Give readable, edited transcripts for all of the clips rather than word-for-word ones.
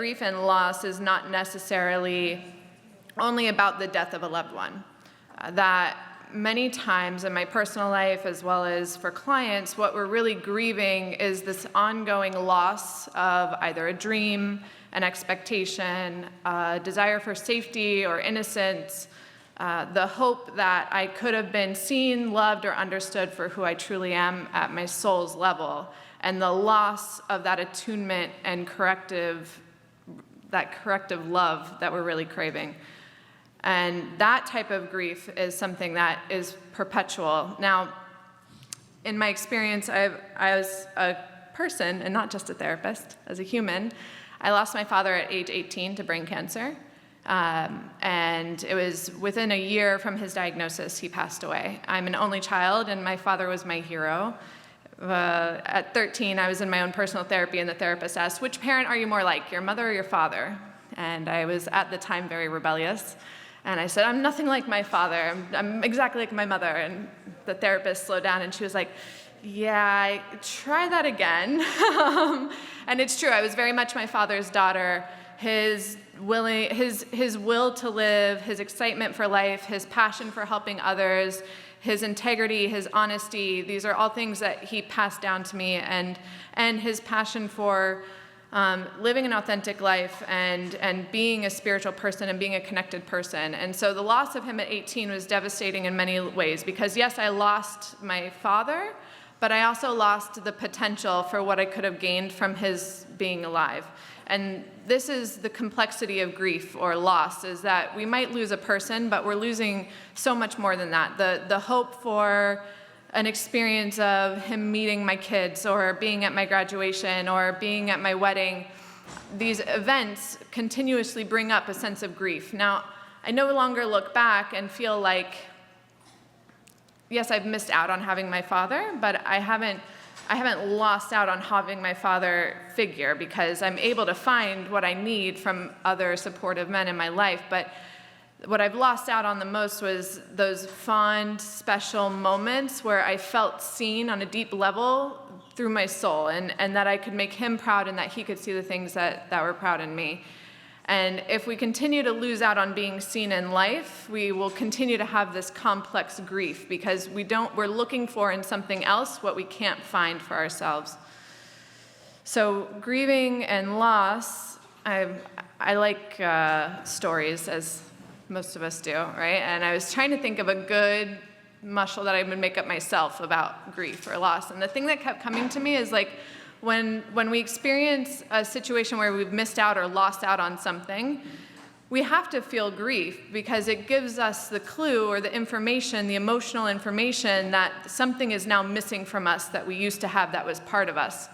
grief and loss is not necessarily only about the death of a loved one. That many times in my personal life, as well as for clients, what we're really grieving is this ongoing loss of either a dream, an expectation, a desire for safety or innocence, the hope that I could have been seen, loved, or understood for who I truly am at my soul's level, and the loss of that attunement and corrective love that we're really craving. And that type of grief is something that is perpetual. Now, in my experience, I was a person, and not just a therapist, as a human. I lost my father at age 18 to brain cancer. And it was within a year from his diagnosis, he passed away. I'm an only child, and my father was my hero. At 13, I was in my own personal therapy, and the therapist asked, "Which parent are you more like, your mother or your father?" And I was, at the time, very rebellious. And I said, "I'm nothing like my father. I'm exactly like my mother." And the therapist slowed down, and she was like, "Yeah, try that again." And it's true. I was very much my father's daughter. His will to live, his excitement for life, his passion for helping others, his integrity, his honesty, these are all things that he passed down to me, and his passion for living an authentic life and being a spiritual person and being a connected person. And so the loss of him at 18 was devastating in many ways, because yes, I lost my father, but I also lost the potential for what I could have gained from his being alive. And this is the complexity of grief or loss, is that we might lose a person, but we're losing so much more than that. The hope for an experience of him meeting my kids, or being at my graduation, or being at my wedding, these events continuously bring up a sense of grief. Now, I no longer look back and feel like, yes, I've missed out on having my father, but I haven't lost out on having my father figure, because I'm able to find what I need from other supportive men in my life. But what I've lost out on the most was those fond, special moments where I felt seen on a deep level through my soul, and that I could make him proud, and that he could see the things that were proud in me. And if we continue to lose out on being seen in life, we will continue to have this complex grief, because we're looking for in something else what we can't find for ourselves. So grieving and loss, I like stories, as most of us do, right? And I was trying to think of a good mushel that I would make up myself about grief or loss. And the thing that kept coming to me is like, when we experience a situation where we've missed out or lost out on something, we have to feel grief, because it gives us the clue or the information, the emotional information, that something is now missing from us that we used to have that was part of us.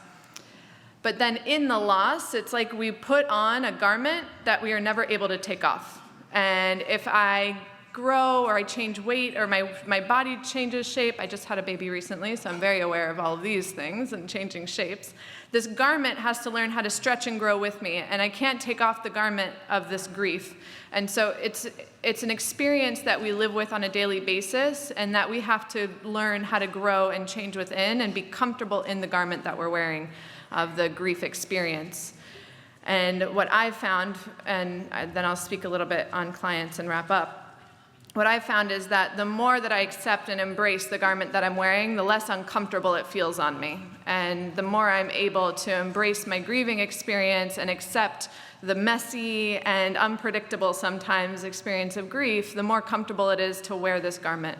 But then in the loss, it's like we put on a garment that we are never able to take off. And if I grow, or I change weight, or my body changes shape. I just had a baby recently, so I'm very aware of all of these things and changing shapes. This garment has to learn how to stretch and grow with me, and I can't take off the garment of this grief. And so it's an experience that we live with on a daily basis, and that we have to learn how to grow and change within and be comfortable in the garment that we're wearing of the grief experience. And what I've found, and then I'll speak a little bit on clients and wrap up, what I've found is that the more that I accept and embrace the garment that I'm wearing, the less uncomfortable it feels on me. And the more I'm able to embrace my grieving experience and accept the messy and unpredictable sometimes experience of grief, the more comfortable it is to wear this garment.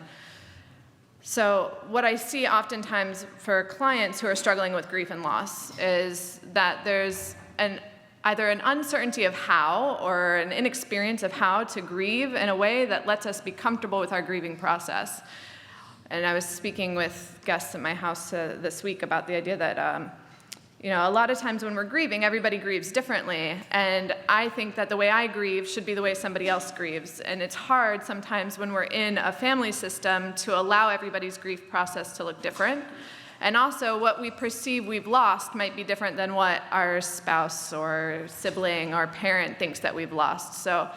So what I see oftentimes for clients who are struggling with grief and loss is that there's either an uncertainty of how, or an inexperience of how to grieve in a way that lets us be comfortable with our grieving process. And I was speaking with guests at my house this week about the idea that, a lot of times when we're grieving, everybody grieves differently. And I think that the way I grieve should be the way somebody else grieves. And it's hard sometimes when we're in a family system to allow everybody's grief process to look different. And also, what we perceive we've lost might be different than what our spouse or sibling or parent thinks that we've lost. So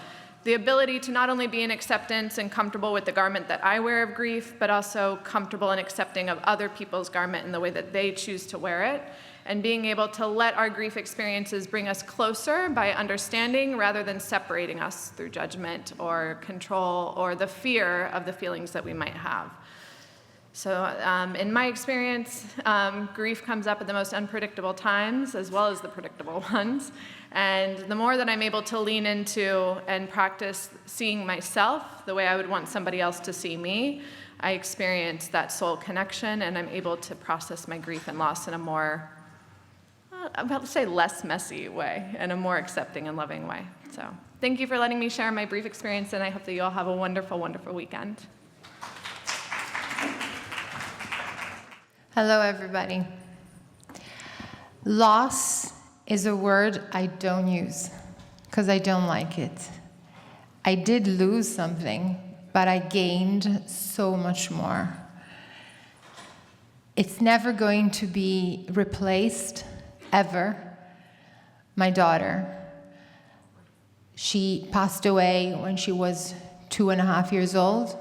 the ability to not only be in acceptance and comfortable with the garment that I wear of grief, but also comfortable and accepting of other people's garment in the way that they choose to wear it, and being able to let our grief experiences bring us closer by understanding rather than separating us through judgment or control or the fear of the feelings that we might have. So in my experience, grief comes up at the most unpredictable times as well as the predictable ones. And the more that I'm able to lean into and practice seeing myself the way I would want somebody else to see me, I experience that soul connection, and I'm able to process my grief and loss in a more, I'm about to say less messy way, and a more accepting and loving way. So thank you for letting me share my brief experience, and I hope that you all have a wonderful, wonderful weekend. Hello, everybody. Loss is a word I don't use because I don't like it. I did lose something, but I gained so much more. It's never going to be replaced, ever. My daughter, she passed away when she was 2.5 years old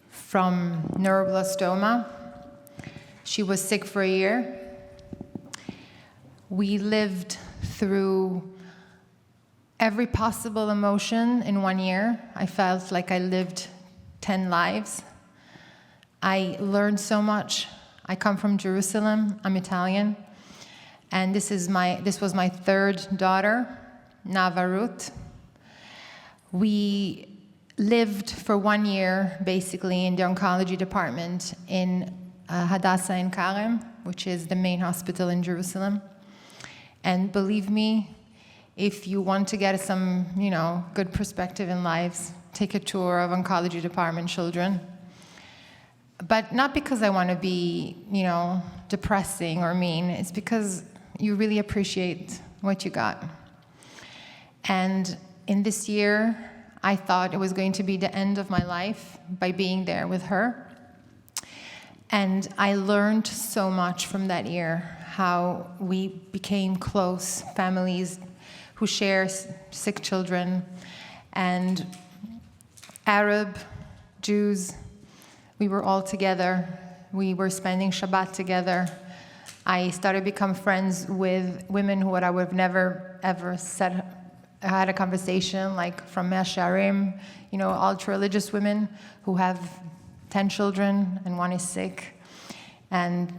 from neuroblastoma. She was sick for a year. We lived through every possible emotion in 1 year. I felt like I lived 10 lives. I learned so much. I come from Jerusalem. I'm Italian. And this was my third daughter, Nava Ruth. We lived for 1 year, basically, in the oncology department in Hadassah in Karem, which is the main hospital in Jerusalem. And believe me, if you want to get some, good perspective in life, take a tour of oncology department children. But not because I want to be, depressing or mean. It's because you really appreciate what you got. And in this year, I thought it was going to be the end of my life by being there with her. And I learned so much from that year, how we became close families who share sick children, and Arab, Jews, we were all together. We were spending Shabbat together. I started to become friends with women who I would have never, ever had a conversation, like from Mea Shearim, ultra-religious women who have 10 children and one is sick. And,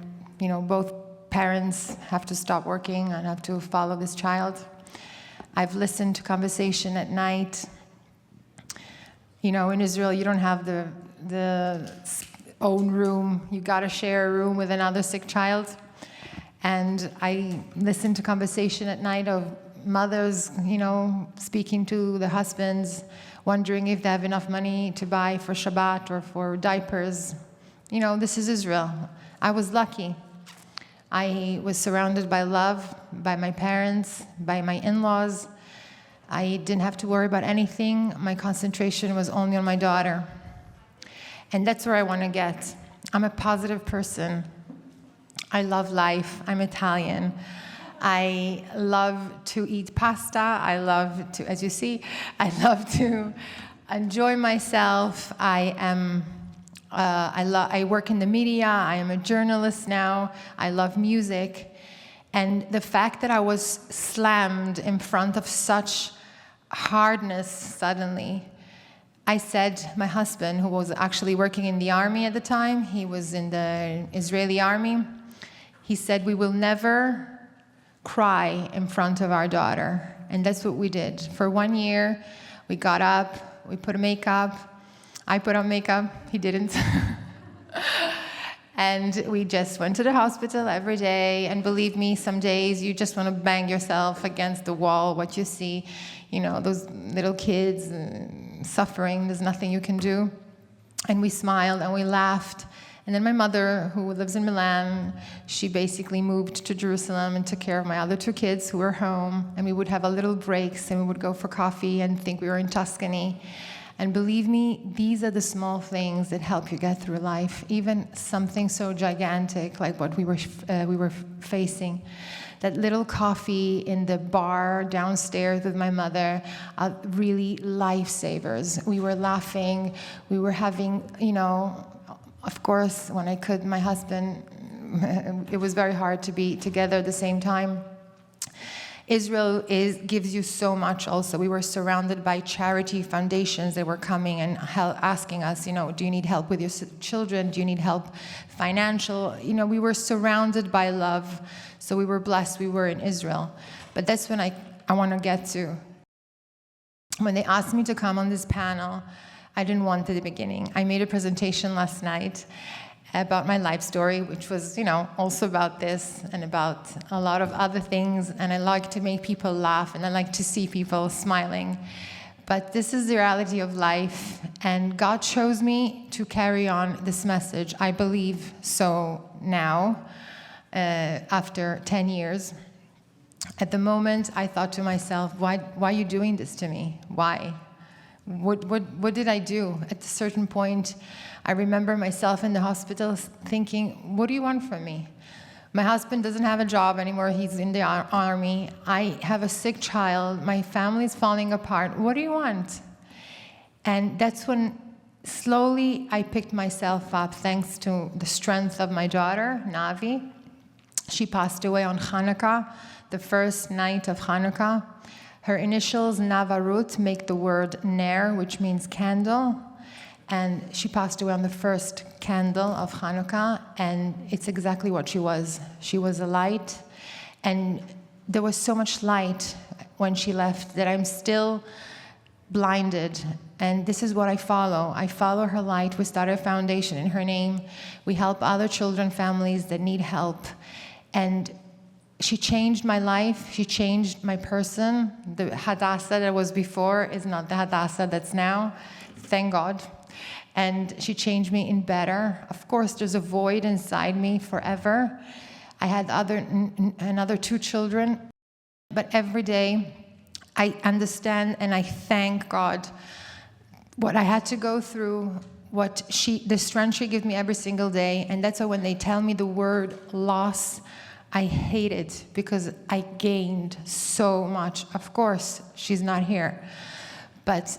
both parents have to stop working and have to follow this child. I've listened to conversation at night. In Israel, you don't have the own room. You got to share a room with another sick child. And I listened to conversation at night of mothers, speaking to the husbands, wondering if they have enough money to buy for Shabbat or for diapers. This is Israel. I was lucky. I was surrounded by love, by my parents, by my in-laws. I didn't have to worry about anything. My concentration was only on my daughter. And that's where I want to get. I'm a positive person. I love life. I'm Italian. I love to eat pasta. I love to, as you see, I love to enjoy myself. I work in the media. I am a journalist now. I love music. And the fact that I was slammed in front of such hardness suddenly, I said, my husband, who was actually working in the army at the time, he was in the Israeli army, he said, we will never cry in front of our daughter. And that's what we did. For 1 year, we got up, we put makeup. I put on makeup, he didn't. And we just went to the hospital every day. And believe me, some days you just want to bang yourself against the wall, what you see, those little kids suffering, there's nothing you can do. And we smiled and we laughed. And then my mother, who lives in Milan, she basically moved to Jerusalem and took care of my other 2 kids who were home. And we would have a little breaks and we would go for coffee and think we were in Tuscany. And believe me, these are the small things that help you get through life. Even something so gigantic like what we were facing. That little coffee in the bar downstairs with my mother are really lifesavers. We were laughing. We were having, of course, when I could, my husband it was very hard to be together at the same time. Israel gives you so much also. We were surrounded by charity foundations that were coming and asking us, do you need help with your children? Do you need help financial? We were surrounded by love. So we were blessed we were in Israel. But that's when I want to get to. When they asked me to come on this panel, I didn't want at the beginning. I made a presentation last night about my life story, which was, also about this and about a lot of other things. And I like to make people laugh, and I like to see people smiling. But this is the reality of life, and God chose me to carry on this message. I believe so now, after 10 years. At the moment, I thought to myself, why are you doing this to me? Why? What did I do? At a certain point, I remember myself in the hospital thinking, what do you want from me? My husband doesn't have a job anymore. He's in the army. I have a sick child. My family's falling apart. What do you want? And that's when slowly I picked myself up, thanks to the strength of my daughter, Navi. She passed away on Hanukkah, the first night of Hanukkah. Her initials, Navarut, make the word Ner, which means candle. And she passed away on the first candle of Hanukkah, and it's exactly what she was. She was a light, and there was so much light when she left that I'm still blinded. And this is what I follow. I follow her light. We started a foundation in her name. We help other children, families that need help. And she changed my life. She changed my person. The Hadassah that was before is not the Hadassah that's now. Thank God. And she changed me in better. Of course, there's a void inside me forever. I had another 2 children. But every day, I understand and I thank God what I had to go through, the strength she gives me every single day. And that's why when they tell me the word loss, I hate it, because I gained so much. Of course, she's not here. But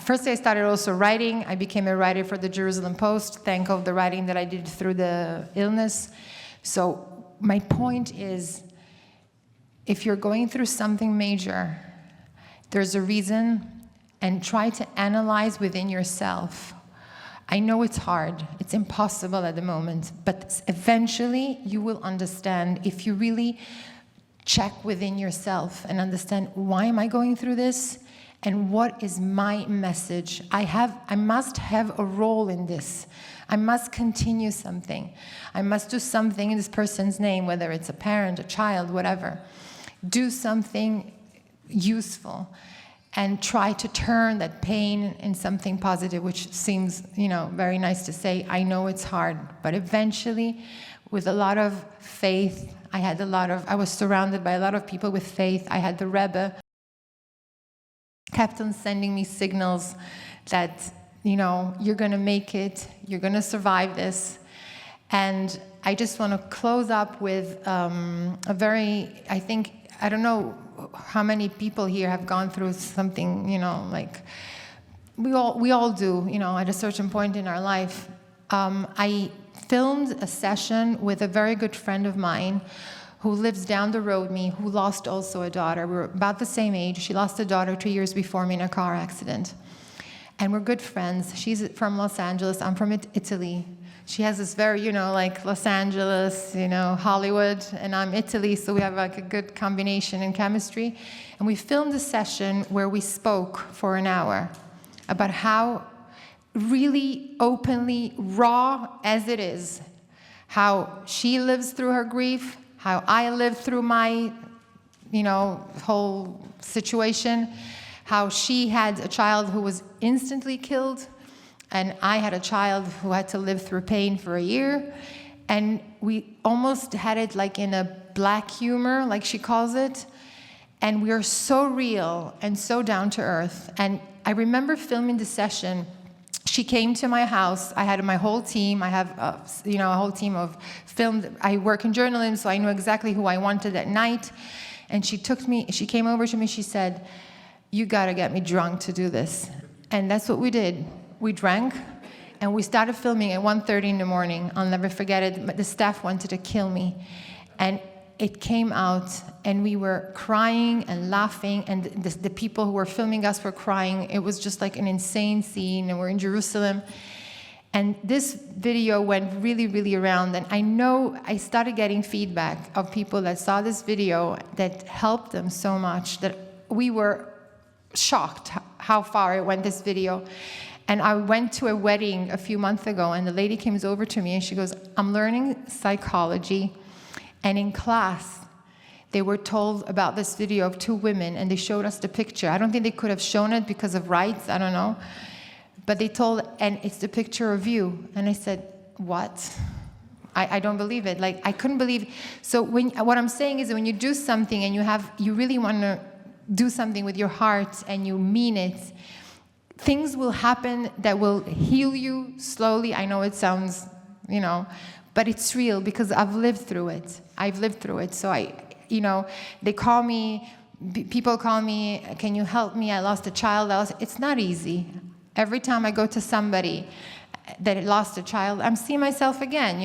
first I started also writing. I became a writer for the Jerusalem Post, thanks to the writing that I did through the illness. So my point is, if you're going through something major, there's a reason, and try to analyze within yourself. I know it's hard, it's impossible at the moment, but eventually you will understand if you really check within yourself and understand, why am I going through this? And what is my message? I must have a role in this. I must continue something. I must do something in this person's name, whether it's a parent, a child, whatever. Do something useful and try to turn that pain in something positive, which seems, very nice to say. I know it's hard, but eventually, with a lot of faith, I was surrounded by a lot of people with faith. I had the Rebbe kept on sending me signals that, you're going to make it, you're going to survive this. And I just want to close up with I don't know how many people here have gone through something, like we all do, at a certain point in our life. I filmed a session with a very good friend of mine who lives down the road me, who lost also a daughter. We were about the same age. She lost a daughter 2 years before me in a car accident. And we're good friends. She's from Los Angeles. I'm from Italy. She has this very, like Los Angeles, Hollywood, and I'm Italy, so we have like a good combination in chemistry. And we filmed a session where we spoke for an hour about how really openly, raw as it is, how she lives through her grief, how I lived through my, whole situation, how she had a child who was instantly killed, and I had a child who had to live through pain for a year. And we almost had it like in a black humor, like she calls it. And we are so real and so down to earth. And I remember filming the session. She came to my house. I had my whole team. I have, a whole team of film. I work in journalism, so I knew exactly who I wanted at night. And she came over to me, she said, "You gotta get me drunk to do this." And that's what we did. We drank, And we started filming at 1:30 in the morning. I'll never forget it. But the staff wanted to kill me. And it came out, and we were crying and laughing, and the people who were filming us were crying. It was just like an insane scene, and we're in Jerusalem. And this video went really, really around, and I know I started getting feedback of people that saw this video that helped them so much that we were shocked how far it went, this video. And I went to a wedding a few months ago, and the lady came over to me, and she goes, I'm learning psychology. And in class, they were told about this video of 2 women, and they showed us the picture. I don't think they could have shown it because of rights, I don't know. But they told, and it's the picture of you. And I said, what? I don't believe it. Like, I couldn't believe. So what I'm saying is that when you do something and you really want to do something with your heart and you mean it, things will happen that will heal you slowly. I know it sounds, but it's real because I've lived through it. So they call me, people call me, can you help me? I lost a child. It's not easy. Every time I go to somebody that lost a child, I'm seeing myself again,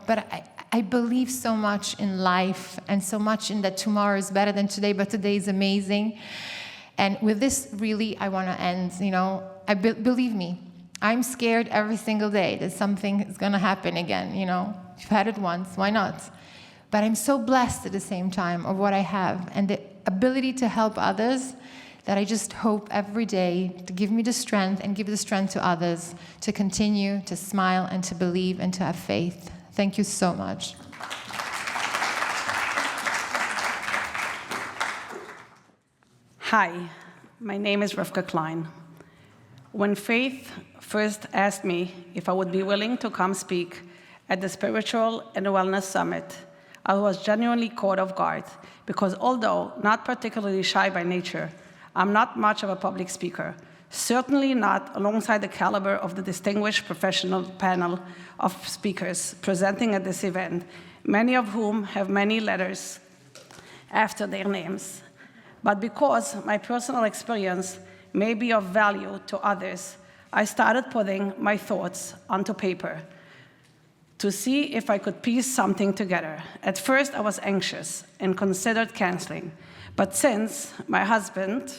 But I believe so much in life and so much in that tomorrow is better than today, but today is amazing. And with this, really, I want to end, believe me, I'm scared every single day that something is going to happen again, You've had it once, why not? But I'm so blessed at the same time of what I have and the ability to help others that I just hope every day to give me the strength and give the strength to others to continue to smile and to believe and to have faith. Thank you so much. Hi, my name is Rivka Klein. When Faith first asked me if I would be willing to come speak at the Spiritual and Wellness Summit, I was genuinely caught off guard because although not particularly shy by nature, I'm not much of a public speaker, certainly not alongside the caliber of the distinguished professional panel of speakers presenting at this event, many of whom have many letters after their names. But because my personal experience may be of value to others, I started putting my thoughts onto paper to see if I could piece something together. At first, I was anxious and considered canceling. But since my husband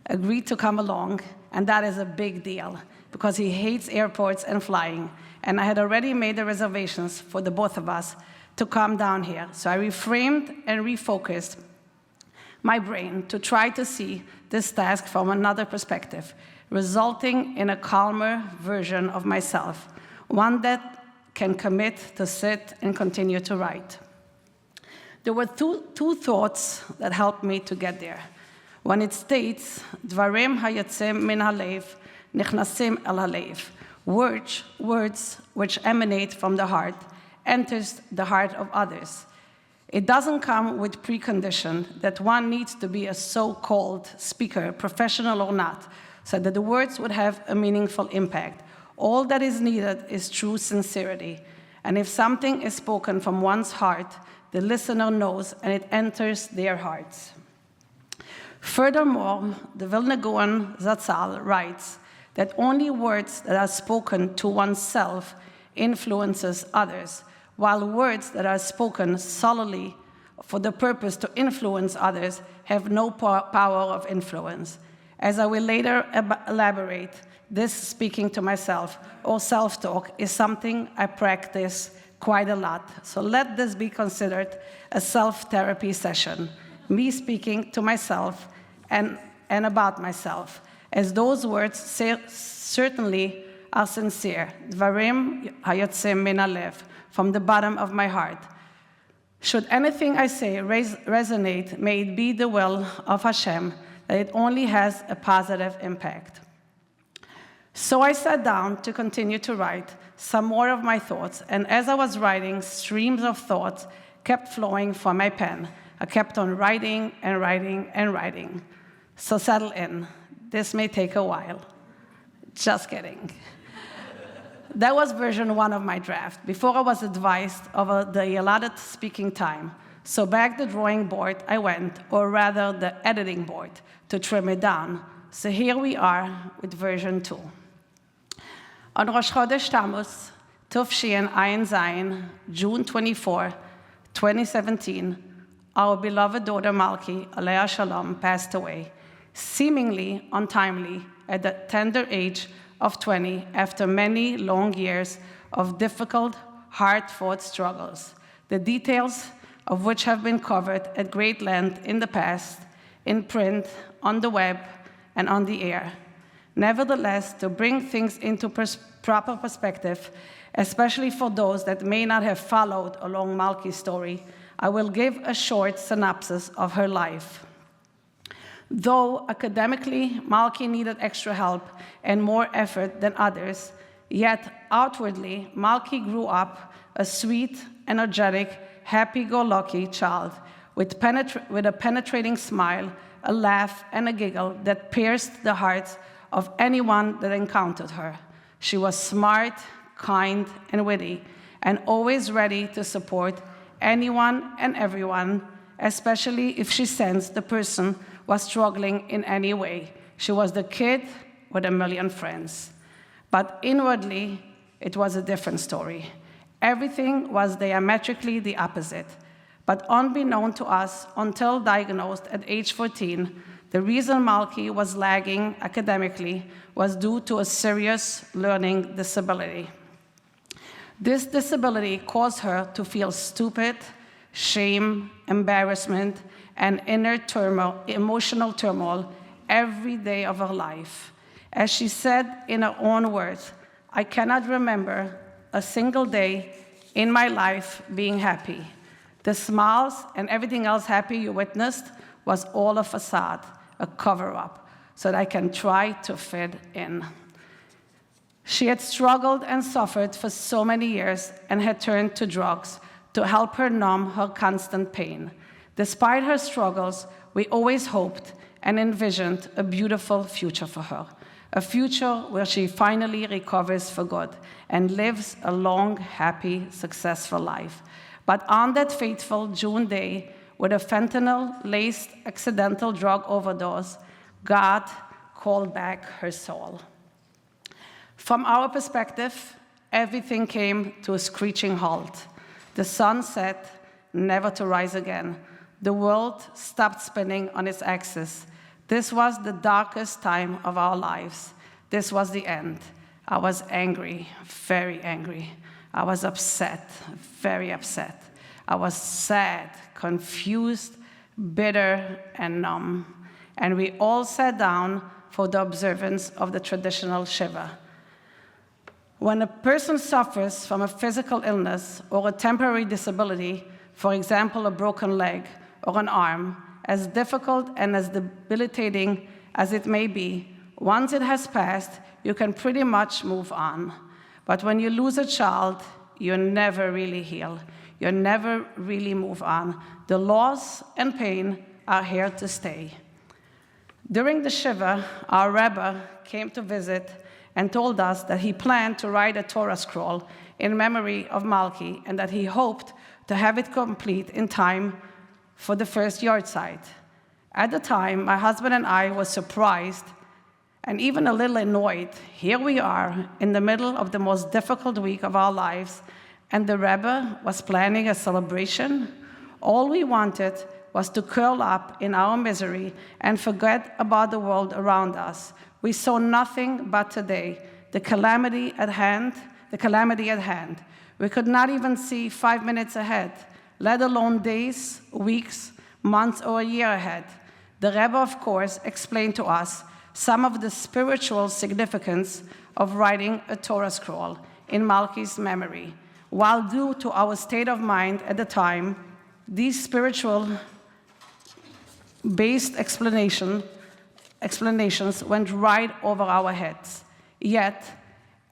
agreed to come along, and that is a big deal because he hates airports and flying, and I had already made the reservations for the both of us to come down here. So I reframed and refocused my brain to try to see this task from another perspective, resulting in a calmer version of myself, one that can commit to sit and continue to write. There were two thoughts that helped me to get there. When it states, Dvarim hayatzim min halev, nichnasim el halev, words which emanate from the heart, enters the heart of others. It doesn't come with precondition that one needs to be a so-called speaker, professional or not, so that the words would have a meaningful impact. All that is needed is true sincerity. And if something is spoken from one's heart, the listener knows and it enters their hearts. Furthermore, the Vilna Gaon Zatzal writes that only words that are spoken to oneself influences others, while words that are spoken solely for the purpose to influence others have no power of influence. As I will later elaborate, this speaking to myself or self-talk is something I practice quite a lot. So let this be considered a self-therapy session, me speaking to myself and about myself, as those words certainly are sincere. Dvarim hayotzim min halev, from the bottom of my heart. Should anything I say resonate, may it be the will of Hashem, that it only has a positive impact. So I sat down to continue to write some more of my thoughts, and as I was writing, streams of thoughts kept flowing from my pen. I kept on writing and writing and writing. So settle in. This may take a while. Just kidding. That was version 1 of my draft, before I was advised of the allotted speaking time. So back to the drawing board I went, or rather the editing board, to trim it down. So here we are with version 2. On Rosh Chodesh Tammuz, Tufshin Ayin Zayin, June 24, 2017, our beloved daughter Malki, Alea Shalom, passed away, seemingly untimely at the tender age of 20 after many long years of difficult, hard-fought struggles, the details of which have been covered at great length in the past, in print, on the web, and on the air. Nevertheless, to bring things into proper perspective, especially for those that may not have followed along Malki's story, I will give a short synopsis of her life. Though academically, Malki needed extra help and more effort than others, yet outwardly, Malki grew up a sweet, energetic, happy-go-lucky child with a penetrating smile, a laugh, and a giggle that pierced the hearts of anyone that encountered her. She was smart, kind, and witty, and always ready to support anyone and everyone, especially if she sensed the person was struggling in any way. She was the kid with a million friends. But inwardly, it was a different story. Everything was diametrically the opposite. But unbeknown to us, until diagnosed at age 14, the reason Malki was lagging academically was due to a serious learning disability. This disability caused her to feel stupid, shame, embarrassment, and inner turmoil, emotional turmoil every day of her life. As she said in her own words, "I cannot remember a single day in my life being happy. The smiles and everything else happy you witnessed was all a facade, a cover-up, so that I can try to fit in." She had struggled and suffered for so many years and had turned to drugs to help her numb her constant pain. Despite her struggles, we always hoped and envisioned a beautiful future for her, a future where she finally recovers for good and lives a long, happy, successful life. But on that fateful June day, with a fentanyl-laced accidental drug overdose, God called back her soul. From our perspective, everything came to a screeching halt. The sun set, never to rise again. The world stopped spinning on its axis. This was the darkest time of our lives. This was the end. I was angry, very angry. I was upset, very upset. I was sad, confused, bitter, and numb. And we all sat down for the observance of the traditional Shiva. When a person suffers from a physical illness or a temporary disability, for example, a broken leg or an arm, as difficult and as debilitating as it may be, once it has passed, you can pretty much move on. But when you lose a child, you never really heal. You never really move on. The loss and pain are here to stay. During the Shiva, our Rebbe came to visit and told us that he planned to write a Torah scroll in memory of Malki and that he hoped to have it complete in time for the first yahrzeit. At the time, my husband and I were surprised and even a little annoyed. Here we are in the middle of the most difficult week of our lives, and the Rebbe was planning a celebration. All we wanted was to curl up in our misery and forget about the world around us. We saw nothing but today, the calamity at hand. We could not even see 5 minutes ahead, let alone days, weeks, months, or a year ahead. The Rebbe, of course, explained to us some of the spiritual significance of writing a Torah scroll in Malki's memory. While due to our state of mind at the time, these spiritual-based explanations went right over our heads. Yet,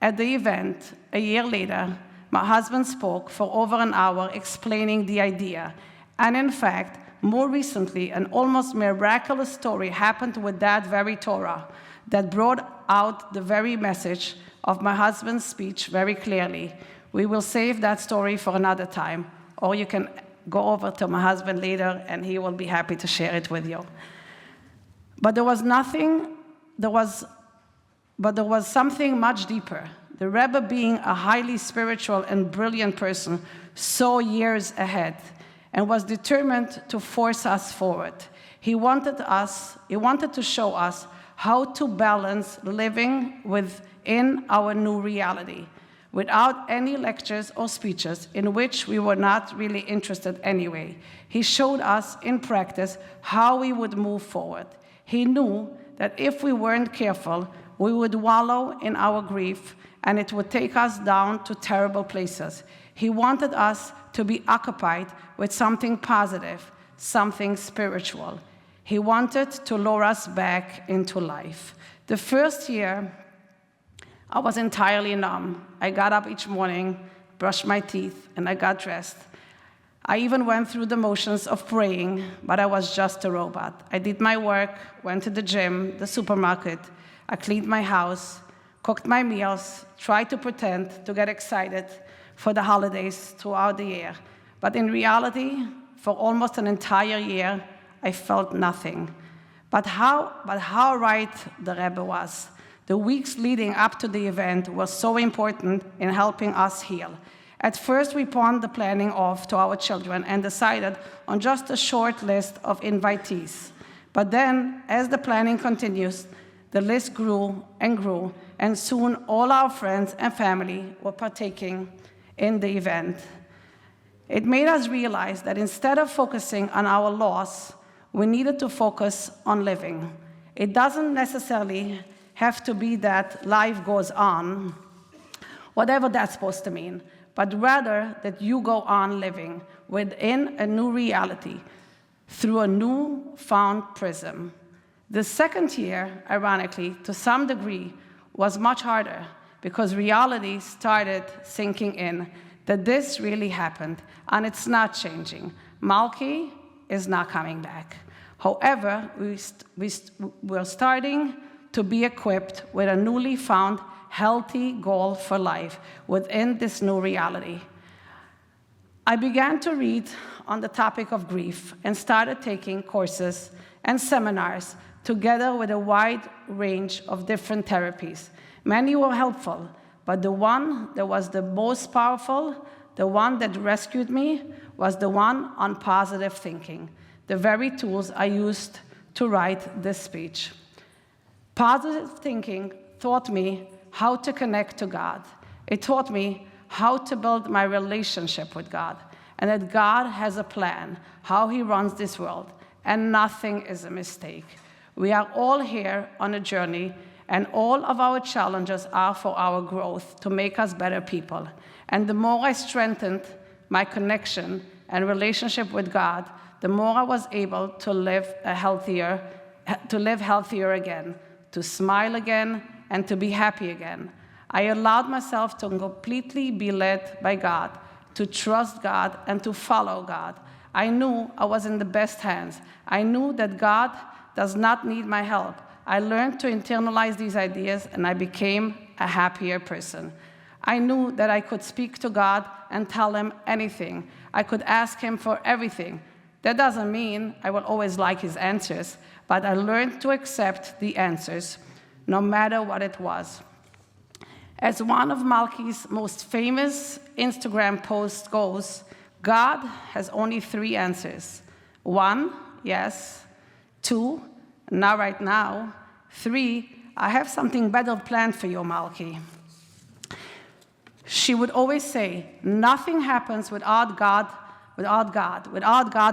at the event, a year later, my husband spoke for over an hour explaining the idea. And in fact, more recently, an almost miraculous story happened with that very Torah that brought out the very message of my husband's speech very clearly. We will save that story for another time, or you can go over to my husband later and he will be happy to share it with you. But there was something much deeper. the Rebbe, being a highly spiritual and brilliant person, saw years ahead and was determined to force us forward. He wanted to show us how to balance living within our new reality, without any lectures or speeches in which we were not really interested anyway. He showed us in practice how we would move forward. He knew that if we weren't careful, we would wallow in our grief and it would take us down to terrible places. He wanted us to be occupied with something positive, something spiritual. He wanted to lure us back into life. The first year, I was entirely numb. I got up each morning, brushed my teeth, and I got dressed. I even went through the motions of praying, but I was just a robot. I did my work, went to the gym, the supermarket. I cleaned my house, cooked my meals, tried to pretend to get excited for the holidays throughout the year. But in reality, for almost an entire year, I felt nothing. But how right the Rebbe was. The weeks leading up to the event were so important in helping us heal. At first, we pawned the planning off to our children and decided on just a short list of invitees. But then, as the planning continues, the list grew, and soon all our friends and family were partaking in the event. It made us realize that instead of focusing on our loss, we needed to focus on living. It doesn't necessarily have to be that life goes on, whatever that's supposed to mean, but rather that you go on living within a new reality through a new found prism. The second year, ironically, to some degree, was much harder because reality started sinking in that this really happened and it's not changing. Malki is not coming back. However, we're starting to be equipped with a newly found healthy goal for life within this new reality. I began to read on the topic of grief and started taking courses and seminars together with a wide range of different therapies. Many were helpful, but the one that was the most powerful, the one that rescued me, was the one on positive thinking, the very tools I used to write this speech. Positive thinking taught me how to connect to God. It taught me how to build my relationship with God, and that God has a plan, how He runs this world, and nothing is a mistake. We are all here on a journey, and all of our challenges are for our growth, to make us better people. And the more I strengthened my connection and relationship with God, the more I was able to live healthier again, to smile again, and to be happy again. I allowed myself to completely be led by God, to trust God, and to follow God. I knew I was in the best hands. I knew that God does not need my help. I learned to internalize these ideas, and I became a happier person. I knew that I could speak to God and tell Him anything. I could ask Him for everything. That doesn't mean I will always like His answers, but I learned to accept the answers, no matter what it was. As one of Malki's most famous Instagram posts goes, God has only 3 answers. 1, yes. 2, not right now. 3, I have something better planned for you, Malki. She would always say, nothing happens without God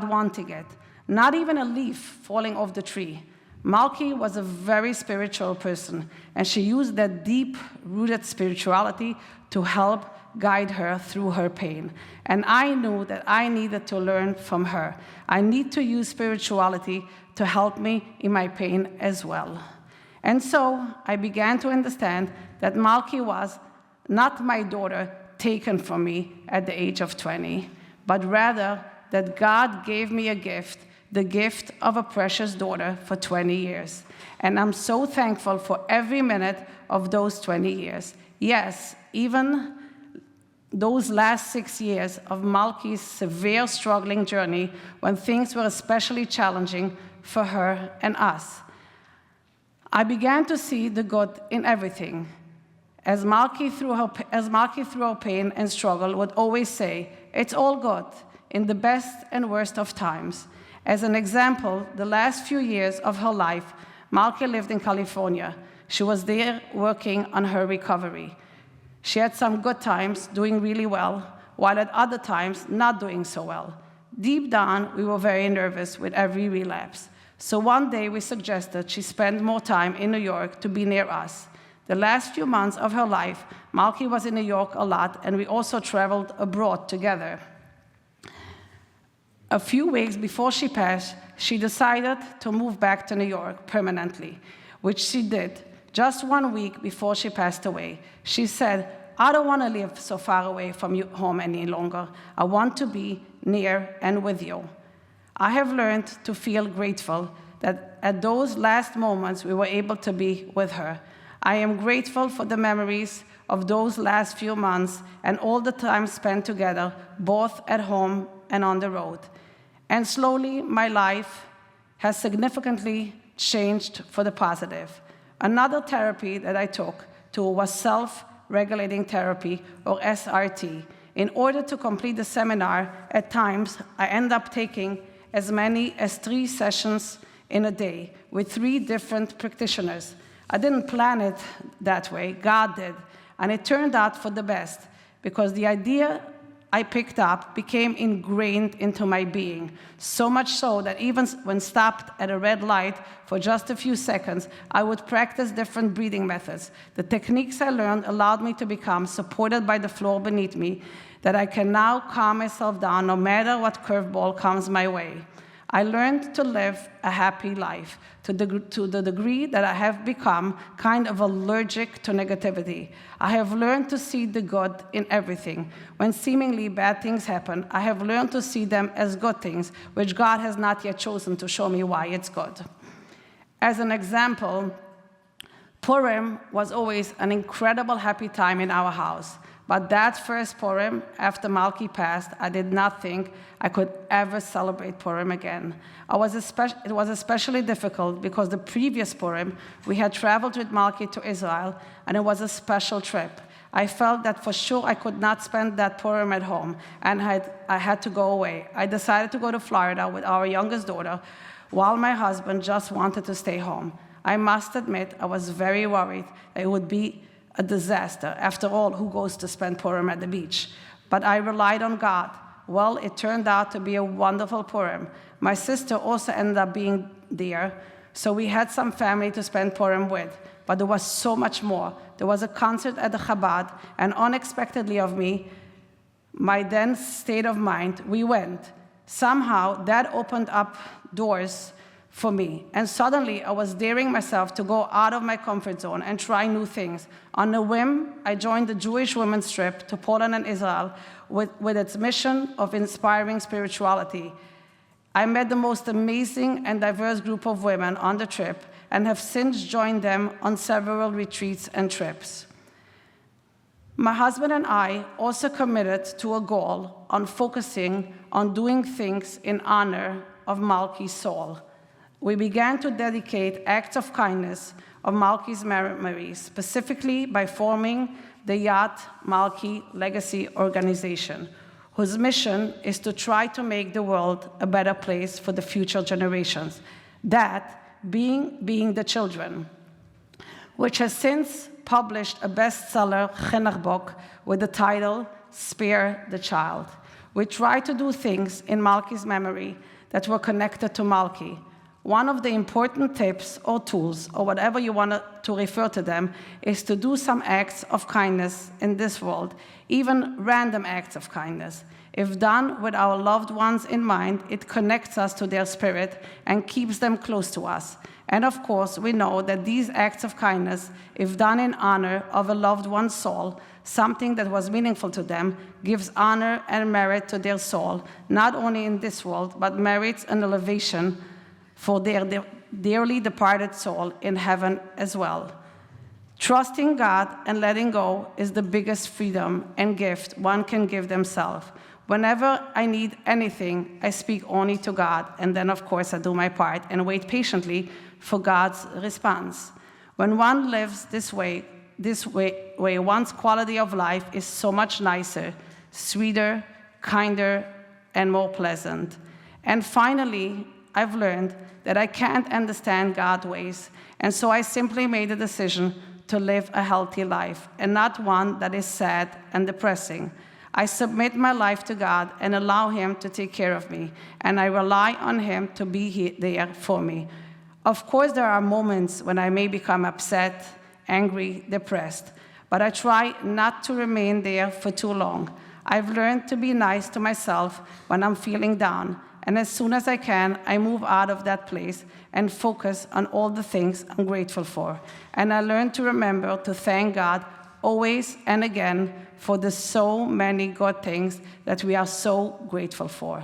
wanting it. Not even a leaf falling off the tree. Malki was a very spiritual person, and she used that deep-rooted spirituality to help guide her through her pain. And I knew that I needed to learn from her. I need to use spirituality to help me in my pain as well. And so I began to understand that Malki was not my daughter taken from me at the age of 20, but rather that God gave me a gift, the gift of a precious daughter for 20 years. And I'm so thankful for every minute of those 20 years. Yes, even those last 6 years of Malki's severe struggling journey when things were especially challenging for her and us. I began to see the good in everything. As Malky, through her pain and struggle, would always say, "It's all good," in the best and worst of times. As an example, the last few years of her life, Malky lived in California. She was there working on her recovery. She had some good times, doing really well, while at other times, not doing so well. Deep down, we were very nervous with every relapse. So one day, we suggested she spend more time in New York to be near us. The last few months of her life, Malky was in New York a lot, and we also traveled abroad together. A few weeks before she passed, she decided to move back to New York permanently, which she did just 1 week before she passed away. She said, "I don't want to live so far away from you home any longer. I want to be near and with you." I have learned to feel grateful that at those last moments we were able to be with her. I am grateful for the memories of those last few months and all the time spent together, both at home and on the road. And slowly, my life has significantly changed for the positive. Another therapy that I took was self-regulating therapy, or SRT. In order to complete the seminar, at times, I end up taking as many as 3 sessions in a day with 3 different practitioners. I didn't plan it that way, God did, and it turned out for the best, because the idea I picked up became ingrained into my being, so much so that even when stopped at a red light for just a few seconds, I would practice different breathing methods. The techniques I learned allowed me to become supported by the floor beneath me, that I can now calm myself down no matter what curveball comes my way. I learned to live a happy life to the degree that I have become kind of allergic to negativity. I have learned to see the good in everything. When seemingly bad things happen, I have learned to see them as good things, which God has not yet chosen to show me why it's good. As an example, Purim was always an incredible happy time in our house. But that first Purim, after Malky passed, I did not think I could ever celebrate Purim again. It was especially difficult because the previous Purim, we had traveled with Malky to Israel, and it was a special trip. I felt that for sure I could not spend that Purim at home, and I had to go away. I decided to go to Florida with our youngest daughter, while my husband just wanted to stay home. I must admit, I was very worried that it would be a disaster. After all, who goes to spend Purim at the beach? But I relied on God. Well, it turned out to be a wonderful Purim. My sister also ended up being there, so we had some family to spend Purim with. But there was so much more. There was a concert at the Chabad, and unexpectedly of me, my then state of mind, we went. Somehow, that opened up doors for me. And suddenly, I was daring myself to go out of my comfort zone and try new things. On a whim, I joined the Jewish women's trip to Poland and Israel with its mission of inspiring spirituality. I met the most amazing and diverse group of women on the trip and have since joined them on several retreats and trips. My husband and I also committed to a goal on focusing on doing things in honor of Malky's soul. We began to dedicate acts of kindness of Malky's memory, specifically by forming the Yad Malky Legacy Organization, whose mission is to try to make the world a better place for the future generations, that being the children, which has since published a bestseller chinuch book with the title Spare the Child. We try to do things in Malky's memory that were connected to Malky. One of the important tips or tools, or whatever you want to refer to them, is to do some acts of kindness in this world, even random acts of kindness. If done with our loved ones in mind, it connects us to their spirit and keeps them close to us. And of course, we know that these acts of kindness, if done in honor of a loved one's soul, something that was meaningful to them, gives honor and merit to their soul, not only in this world, but merits an elevation for their dearly departed soul in heaven as well. Trusting God and letting go is the biggest freedom and gift one can give themselves. Whenever I need anything, I speak only to God, and then, of course, I do my part and wait patiently for God's response. When one lives this way, this way one's quality of life is so much nicer, sweeter, kinder, and more pleasant. And finally, I've learned that I can't understand God's ways, and so I simply made a decision to live a healthy life, and not one that is sad and depressing. I submit my life to God and allow Him to take care of me, and I rely on Him to be there for me. Of course, there are moments when I may become upset, angry, depressed, but I try not to remain there for too long. I've learned to be nice to myself when I'm feeling down, and as soon as I can, I move out of that place and focus on all the things I'm grateful for. And I learn to remember to thank God always and again for the so many good things that we are so grateful for.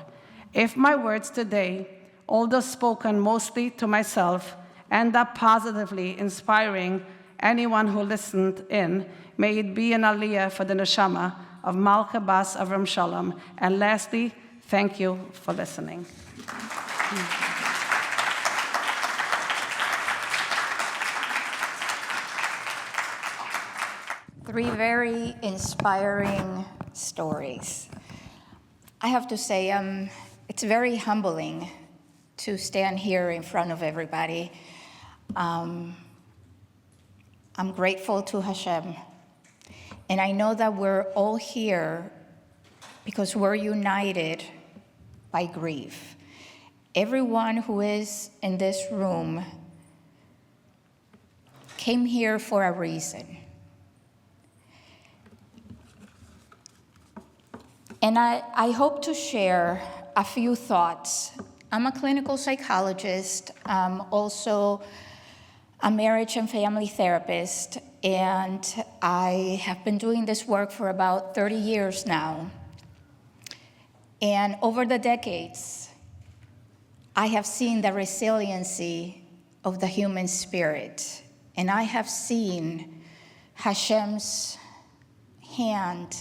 If my words today, although spoken mostly to myself, end up positively inspiring anyone who listened in, may it be an aliyah for the neshama of Malka Bas Avram Shalom. And lastly, thank you for listening. Three very inspiring stories. I have to say, it's very humbling to stand here in front of everybody. I'm grateful to Hashem. And I know that we're all here because we're united by grief. Everyone who is in this room came here for a reason. And I hope to share a few thoughts. I'm a clinical psychologist, also a marriage and family therapist, and I have been doing this work for about 30 years now. And over the decades, I have seen the resiliency of the human spirit, and I have seen Hashem's hand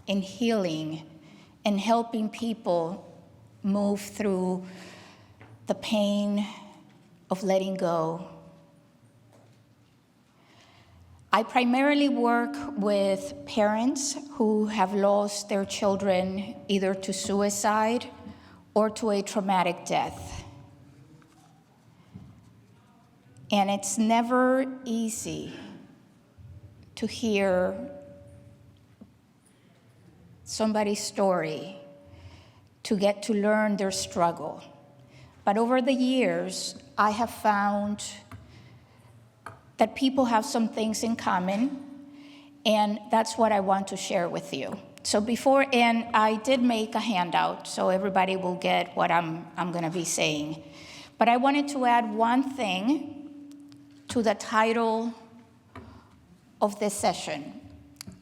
in healing and helping people move through the pain of letting go. I primarily work with parents who have lost their children either to suicide or to a traumatic death. And it's never easy to hear somebody's story, to get to learn their struggle. But over the years, I have found that people have some things in common, and that's what I want to share with you. So and I did make a handout so everybody will get what I'm gonna be saying. But I wanted to add one thing to the title of this session.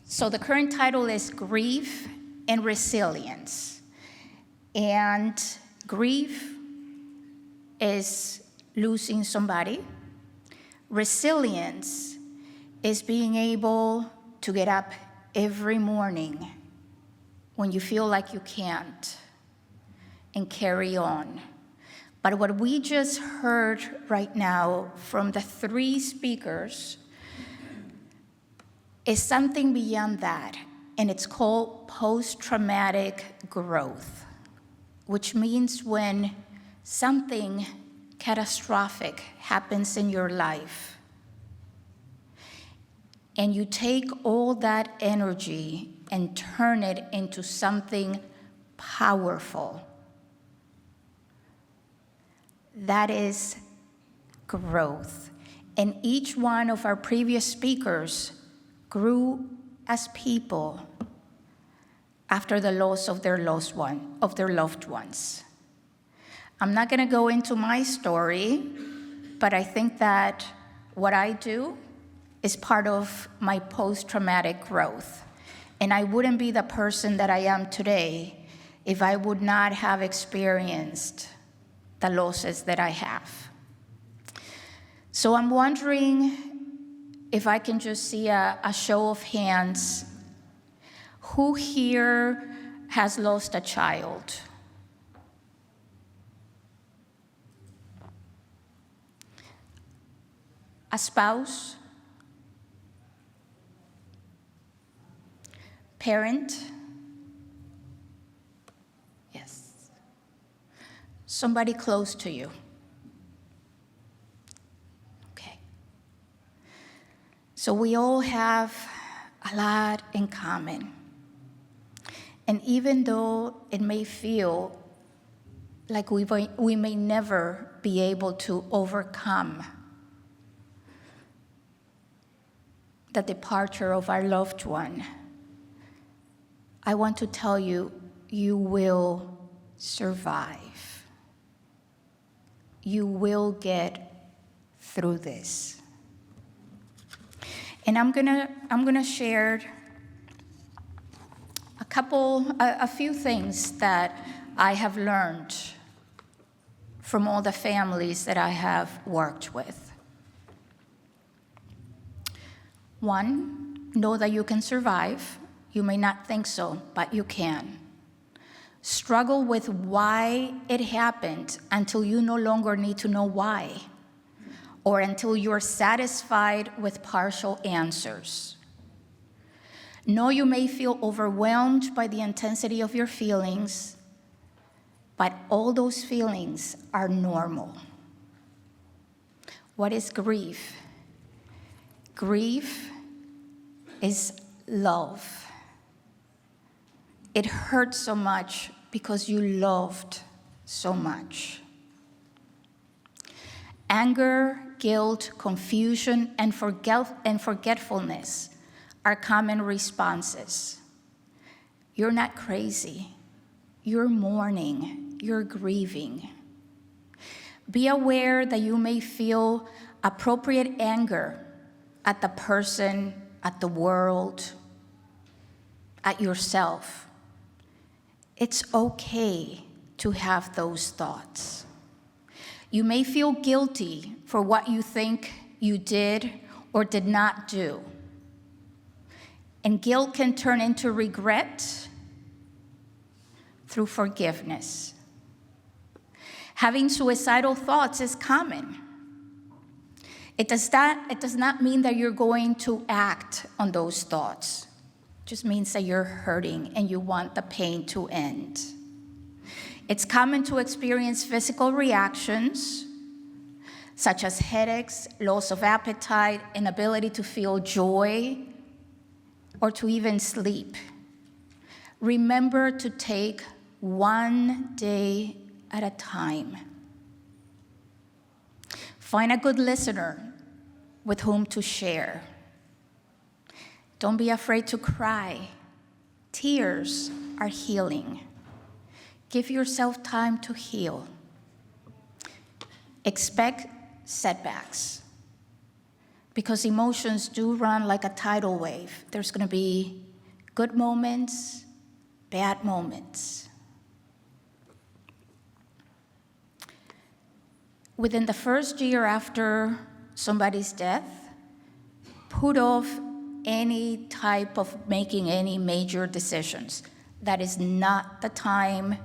So the current title is Grief and Resilience. And grief is losing somebody. Resilience is being able to get up every morning when you feel like you can't and carry on. But what we just heard right now from the three speakers is something beyond that, and it's called post-traumatic growth, which means when something catastrophic happens in your life, and you take all that energy and turn it into something powerful. That is growth. And each one of our previous speakers grew as people after the loss of their loved ones. I'm not gonna go into my story, but I think that what I do is part of my post-traumatic growth. And I wouldn't be the person that I am today if I would not have experienced the losses that I have. So I'm wondering if I can just see a show of hands. Who here has lost a child? A spouse? parent, yes, somebody close to you. Okay. So we all have a lot in common. And even though it may feel like we may never be able to overcome the departure of our loved one, I want to tell you, you will survive. You will get through this. And I'm gonna share a few things that I have learned from all the families that I have worked with. One, know that you can survive. You may not think so, but you can. Struggle with why it happened until you no longer need to know why, or until you're satisfied with partial answers. Know you may feel overwhelmed by the intensity of your feelings, but all those feelings are normal. What is grief? Grief is love. It hurts so much because you loved so much. Anger, guilt, confusion, and forgetfulness are common responses. You're not crazy. You're mourning. You're grieving. Be aware that you may feel appropriate anger at the person, at the world, at yourself. It's okay to have those thoughts. You may feel guilty for what you think you did or did not do. And guilt can turn into regret through forgiveness. Having suicidal thoughts is common. It does not mean that you're going to act on those thoughts. It just means that you're hurting and you want the pain to end. It's common to experience physical reactions, such as headaches, loss of appetite, inability to feel joy, or to even sleep. Remember to take one day at a time. Find a good listener with whom to share. Don't be afraid to cry. Tears are healing. Give yourself time to heal. Expect setbacks, because emotions do run like a tidal wave. There's going to be good moments, bad moments. Within the first year after somebody's death, put off any type of making any major decisions. That is not the time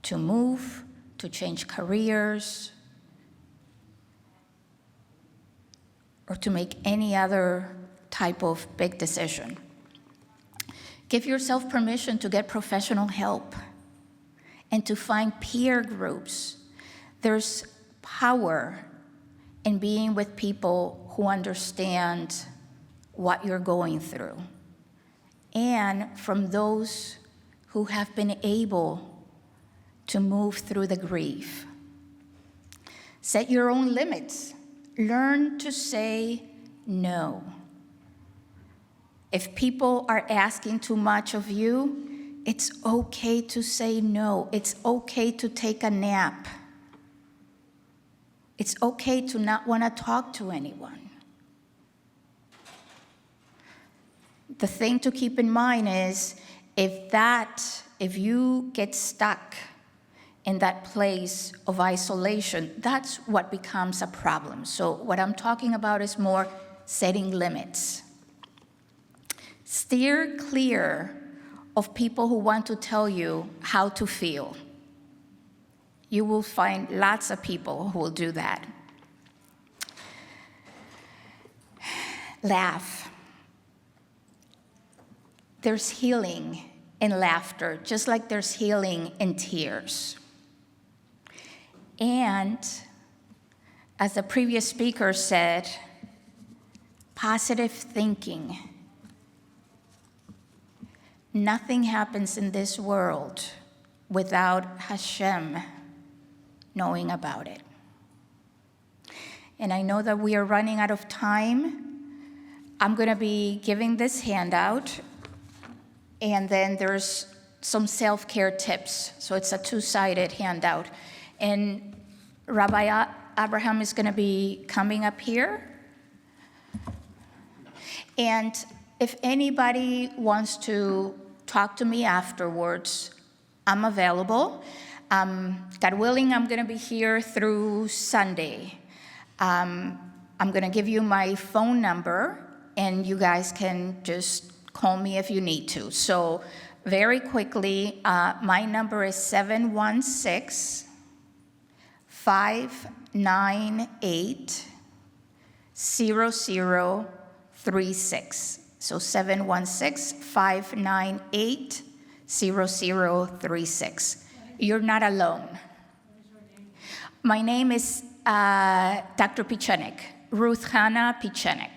to move, to change careers, or to make any other type of big decision. Give yourself permission to get professional help and to find peer groups. There's power in being with people who understand what you're going through, and from those who have been able to move through the grief. Set your own limits. Learn to say no. If people are asking too much of you, it's okay to say no. It's okay to take a nap. It's okay to not want to talk to anyone. The thing to keep in mind is if you get stuck in that place of isolation, that's what becomes a problem. So what I'm talking about is more setting limits. Steer clear of people who want to tell you how to feel. You will find lots of people who will do that. Laugh. there's healing in laughter, just like there's healing in tears. And as the previous speaker said, positive thinking. Nothing happens in this world without Hashem knowing about it. And I know that we are running out of time. I'm going to be giving this handout, and then there's some self-care tips. So it's a two-sided handout. And Rabbi Abraham is going to be coming up here. And if anybody wants to talk to me afterwards, I'm available. God willing, I'm going to be here through Sunday. I'm going to give you my phone number, and you guys can just call me if you need to. So very quickly, my number is 716-598-0036. So 716-598-0036. You're not alone. My name is Dr. Pichenik, Ruth Hannah Pichenik.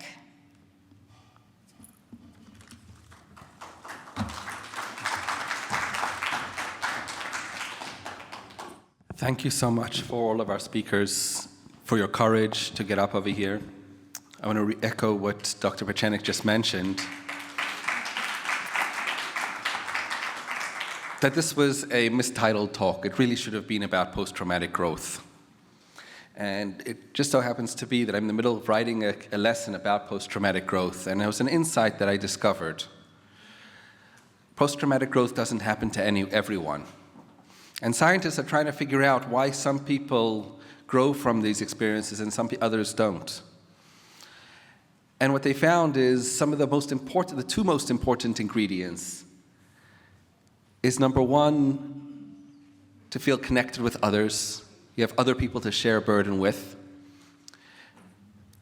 Thank you so much for all of our speakers, for your courage to get up over here. I want to re-echo what Dr. Pichenik just mentioned, that this was a mistitled talk. It really should have been about post-traumatic growth. And it just so happens to be that I'm in the middle of writing a lesson about post-traumatic growth, and it was an insight that I discovered. Post-traumatic growth doesn't happen to everyone. And scientists are trying to figure out why some people grow from these experiences and some others don't. And what they found is the two most important ingredients is, number one, to feel connected with others. You have other people to share a burden with.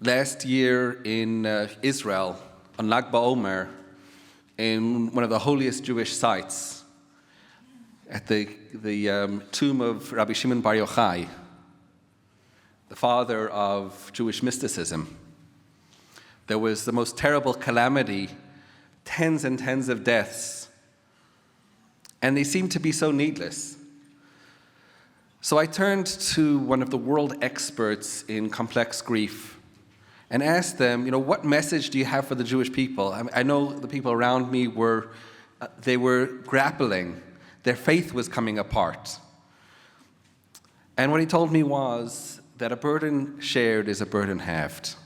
Last year in Israel, on Lag BaOmer, in one of the holiest Jewish sites, at the tomb of Rabbi Shimon Bar Yochai, the father of Jewish mysticism, there was the most terrible calamity, tens and tens of deaths, and they seemed to be so needless. So I turned to one of the world experts in complex grief and asked them, what message do you have for the Jewish people? I know the people around me were grappling. Their faith was coming apart. And what he told me was that a burden shared is a burden halved.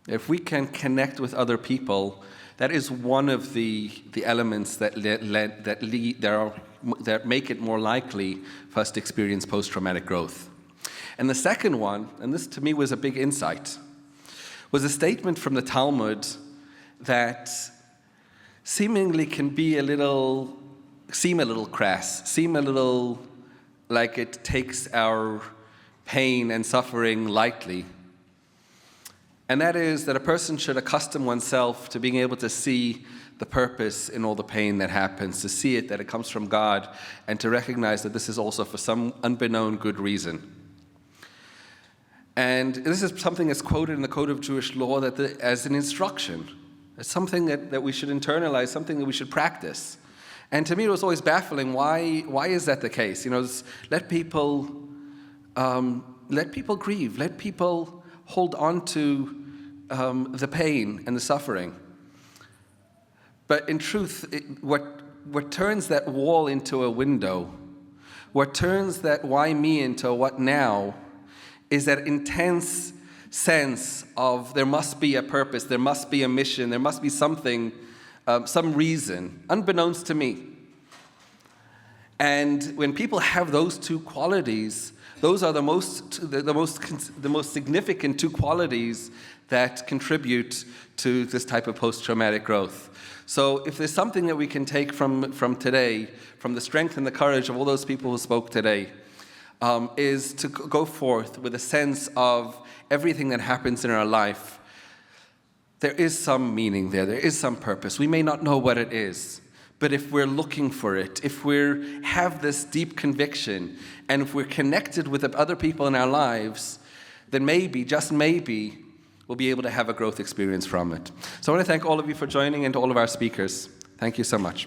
If we can connect with other people, that is one of the elements that make it more likely for us to experience post-traumatic growth. And the second one, and this to me was a big insight, was a statement from the Talmud that seemingly can be seem a little crass, seem a little like it takes our pain and suffering lightly. And that is that a person should accustom oneself to being able to see the purpose in all the pain that happens, to see it, that it comes from God, and to recognize that this is also for some unbeknown good reason. And this is something that's quoted in the Code of Jewish Law as an instruction. It's something that we should internalize, something that we should practice. And to me, it was always baffling. Why is that the case? Let people grieve. Let people hold on to the pain and the suffering. But in truth, what turns that wall into a window, what turns that why me into a what now, is that intense sense of there must be a purpose, there must be a mission, there must be something, some reason, unbeknownst to me. And when people have those two qualities, those are the most significant two qualities that contribute to this type of post-traumatic growth. So if there's something that we can take from today, from the strength and the courage of all those people who spoke today, is to go forth with a sense of everything that happens in our life. there is some meaning there. There is some purpose. We may not know what it is, but if we're looking for it, if we have this deep conviction, and if we're connected with the other people in our lives, then maybe, just maybe, we'll be able to have a growth experience from it. So I want to thank all of you for joining and to all of our speakers. Thank you so much.